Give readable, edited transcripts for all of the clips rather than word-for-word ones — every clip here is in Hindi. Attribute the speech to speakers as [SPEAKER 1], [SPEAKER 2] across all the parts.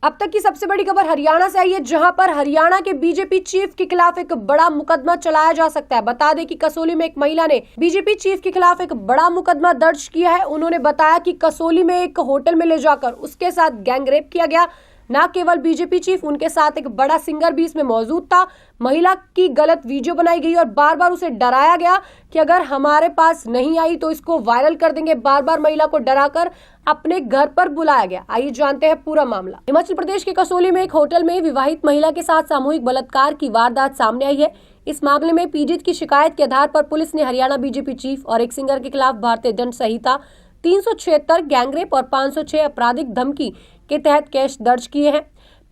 [SPEAKER 1] अब तक की सबसे बड़ी खबर हरियाणा से आई है, जहां पर हरियाणा के बीजेपी चीफ के खिलाफ एक बड़ा मुकदमा चलाया जा सकता है। बता दें कि कसौली में एक महिला ने बीजेपी चीफ के खिलाफ एक बड़ा मुकदमा दर्ज किया है। उन्होंने बताया कि कसौली में एक होटल में ले जाकर उसके साथ गैंगरेप किया गया। न केवल बीजेपी चीफ, उनके साथ एक बड़ा सिंगर भी इसमें मौजूद था। महिला की गलत वीडियो बनाई गई और बार बार उसे डराया गया कि अगर हमारे पास नहीं आई तो इसको वायरल कर देंगे। बार बार महिला को डराकर अपने घर पर बुलाया गया। आइए जानते हैं पूरा मामला। हिमाचल प्रदेश के कसौली में एक होटल में विवाहित महिला के साथ सामूहिक बलात्कार की वारदात सामने आई है। इस मामले में पीड़ित की शिकायत के आधार पर पुलिस ने हरियाणा बीजेपी चीफ और एक सिंगर के खिलाफ भारतीय दंड संहिता 376 गैंगरेप और 506 आपराधिक धमकी के तहत केस दर्ज किए हैं।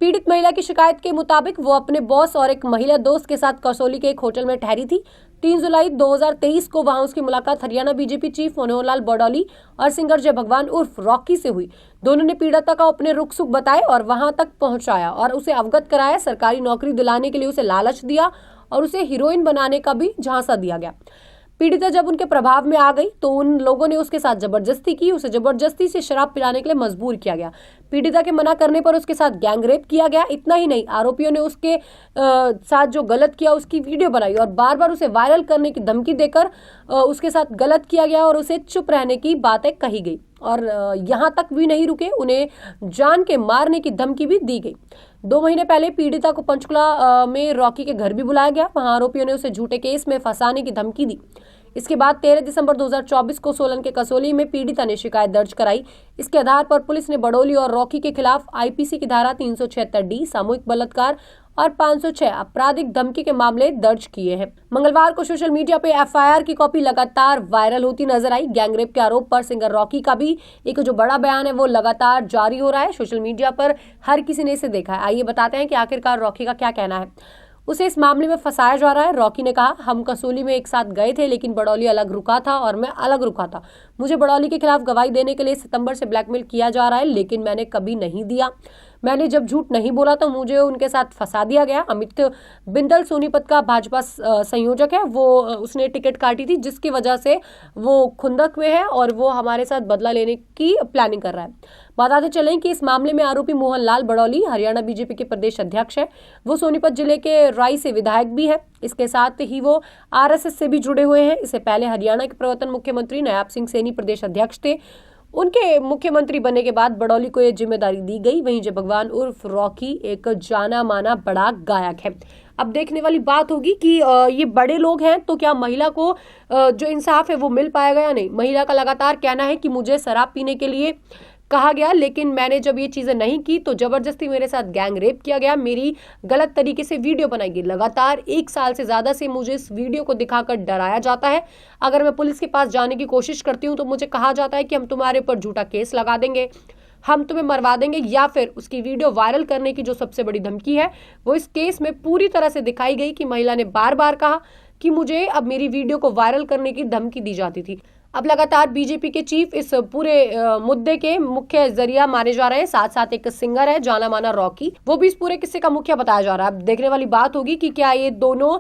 [SPEAKER 1] पीड़ित महिला की शिकायत के मुताबिक वो अपने बॉस और एक महिला दोस्त के साथ कसौली के एक होटल में ठहरी थी। 3 जुलाई 2023 को वहां उसकी मुलाकात हरियाणा बीजेपी चीफ मनोहर लाल बड़ौली और सिंगर जय भगवान उर्फ रॉकी से हुई। दोनों ने पीड़िता को अपने रुख सुख बताए और वहां तक पहुंचाया और उसे अवगत कराया। सरकारी नौकरी दिलाने के लिए उसे लालच दिया और उसे हीरोइन बनाने का भी झांसा दिया गया। पीड़िता जब उनके प्रभाव में आ गई तो उन लोगों ने उसके साथ जबरदस्ती की। उसे जबरदस्ती से शराब पिलाने के लिए मजबूर किया गया। पीड़िता के मना करने पर उसके साथ गैंगरेप किया गया। इतना ही नहीं, आरोपियों ने उसके साथ जो गलत किया उसकी वीडियो बनाई और बार बार उसे वायरल करने की धमकी देकर उसके साथ गलत किया गया और उसे चुप रहने की बातें कही गई। और यहाँ तक भी नहीं रुके, उन्हें जान के मारने की धमकी भी दी गई। 2 महीने पहले पीड़िता को पंचकुला में रॉकी के घर भी बुलाया गया। वहां आरोपियों ने उसे झूठे केस में फंसाने की धमकी दी। इसके बाद 13 दिसंबर 2024 को सोलन के कसौली में पीड़िता ने शिकायत दर्ज कराई। इसके आधार पर पुलिस ने बड़ौली और रॉकी के खिलाफ आईपीसी की धारा 376D सामूहिक बलात्कार और 506 आपराधिक धमकी के मामले दर्ज किए हैं। मंगलवार को सोशल मीडिया पे एफआईआर की कॉपी लगातार वायरल होती नजर आई। गैंगरेप के आरोप पर सिंगर रॉकी का भी एक जो बड़ा बयान है वो लगातार जारी हो रहा है। सोशल मीडिया पर हर किसी ने इसे देखा है। आइए बताते हैं कि आखिरकार रॉकी का क्या कहना है। उसे इस मामले में फंसाया जा रहा है। रॉकी ने कहा, हम कसौली में एक साथ गए थे लेकिन बड़ौली अलग रुका था और मैं अलग रुका था। मुझे बड़ौली के खिलाफ गवाही देने के लिए सितंबर से ब्लैकमेल किया जा रहा है लेकिन मैंने कभी नहीं दिया। मैंने जब झूठ नहीं बोला तो मुझे उनके साथ फंसा दिया गया। अमित बिंदल सोनीपत का भाजपा संयोजक है, वो उसने टिकट काटी थी जिसकी वजह से वो खुंदक में है और वो हमारे साथ बदला लेने की प्लानिंग कर रहा है। बताते चलें कि इस मामले में आरोपी मोहन लाल बड़ौली हरियाणा बीजेपी के प्रदेश अध्यक्ष है। वो सोनीपत जिले के राई से विधायक भी है। इसके साथ ही वो आरएसएस से भी जुड़े हुए हैं। इससे पहले हरियाणा के प्रवर्तन मुख्यमंत्री नायब सिंह सैनी प्रदेश अध्यक्ष थे। उनके मुख्यमंत्री बनने के बाद बड़ौली को यह जिम्मेदारी दी गई। वहीं जय भगवान उर्फ रॉकी एक जाना माना बड़ा गायक है। अब देखने वाली बात होगी कि ये बड़े लोग हैं तो क्या महिला को जो इंसाफ है वो मिल पाएगा या नहीं। महिला का लगातार कहना है कि मुझे शराब पीने के लिए कहा गया लेकिन मैंने जब ये चीजें नहीं की तो जबरदस्ती मेरे साथ गैंग रेप किया गया, मेरी गलत तरीके से वीडियो बनाई गई। लगातार 1 साल से ज्यादा से मुझे इस वीडियो को दिखाकर डराया जाता है। अगर मैं पुलिस के पास जाने की कोशिश करती हूँ तो मुझे कहा जाता है कि हम तुम्हारे ऊपर झूठा केस लगा देंगे, हम तुम्हें मरवा देंगे, या फिर उसकी वीडियो वायरल करने की जो सबसे बड़ी धमकी है वो इस केस में पूरी तरह से दिखाई गई कि महिला ने बार बार कहा कि मुझे अब मेरी वीडियो को वायरल करने की धमकी दी जाती थी। अब लगातार बीजेपी के चीफ इस पूरे मुद्दे के मुख्य जरिया माने जा रहे हैं। साथ साथ एक सिंगर है जाना माना रॉकी, वो भी इस पूरे किस्से का मुख्य बताया जा रहा है। अब देखने वाली बात होगी कि क्या ये दोनों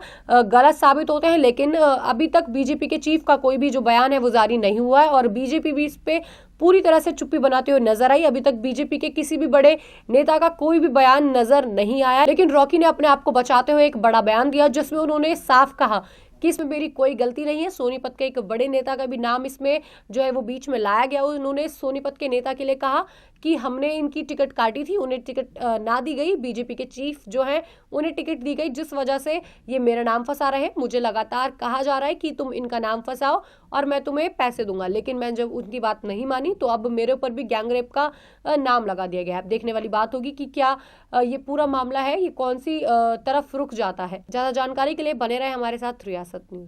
[SPEAKER 1] गलत साबित होते हैं। लेकिन अभी तक बीजेपी के चीफ का कोई भी जो बयान है वो जारी नहीं हुआ है और बीजेपी भी इस पे पूरी तरह से चुप्पी बनाते हुए नजर आई। अभी तक बीजेपी के किसी भी बड़े नेता का कोई भी बयान नजर नहीं आया। लेकिन रॉकी ने अपने आप को बचाते हुए एक बड़ा बयान दिया जिसमें उन्होंने साफ कहा कि इसमें मेरी कोई गलती नहीं है। सोनीपत के एक बड़े नेता का भी नाम इसमें जो है वो बीच में लाया गया। उन्होंने सोनीपत के नेता के लिए कहा कि हमने इनकी टिकट काटी थी, उन्हें टिकट ना दी गई। बीजेपी के चीफ जो है उन्हें टिकट दी गई जिस वजह से ये मेरा नाम फंसा रहे। मुझे लगातार कहा जा रहा है कि तुम इनका नाम फंसाओ और मैं तुम्हें पैसे दूंगा, लेकिन मैं जब उनकी बात नहीं मानी तो अब मेरे ऊपर भी गैंगरेप का नाम लगा दिया गया है। देखने वाली बात होगी कि क्या ये पूरा मामला है ये कौन सी तरफ रुक जाता है। ज्यादा जानकारी के लिए बने रहे हमारे साथ रियासत न्यूज।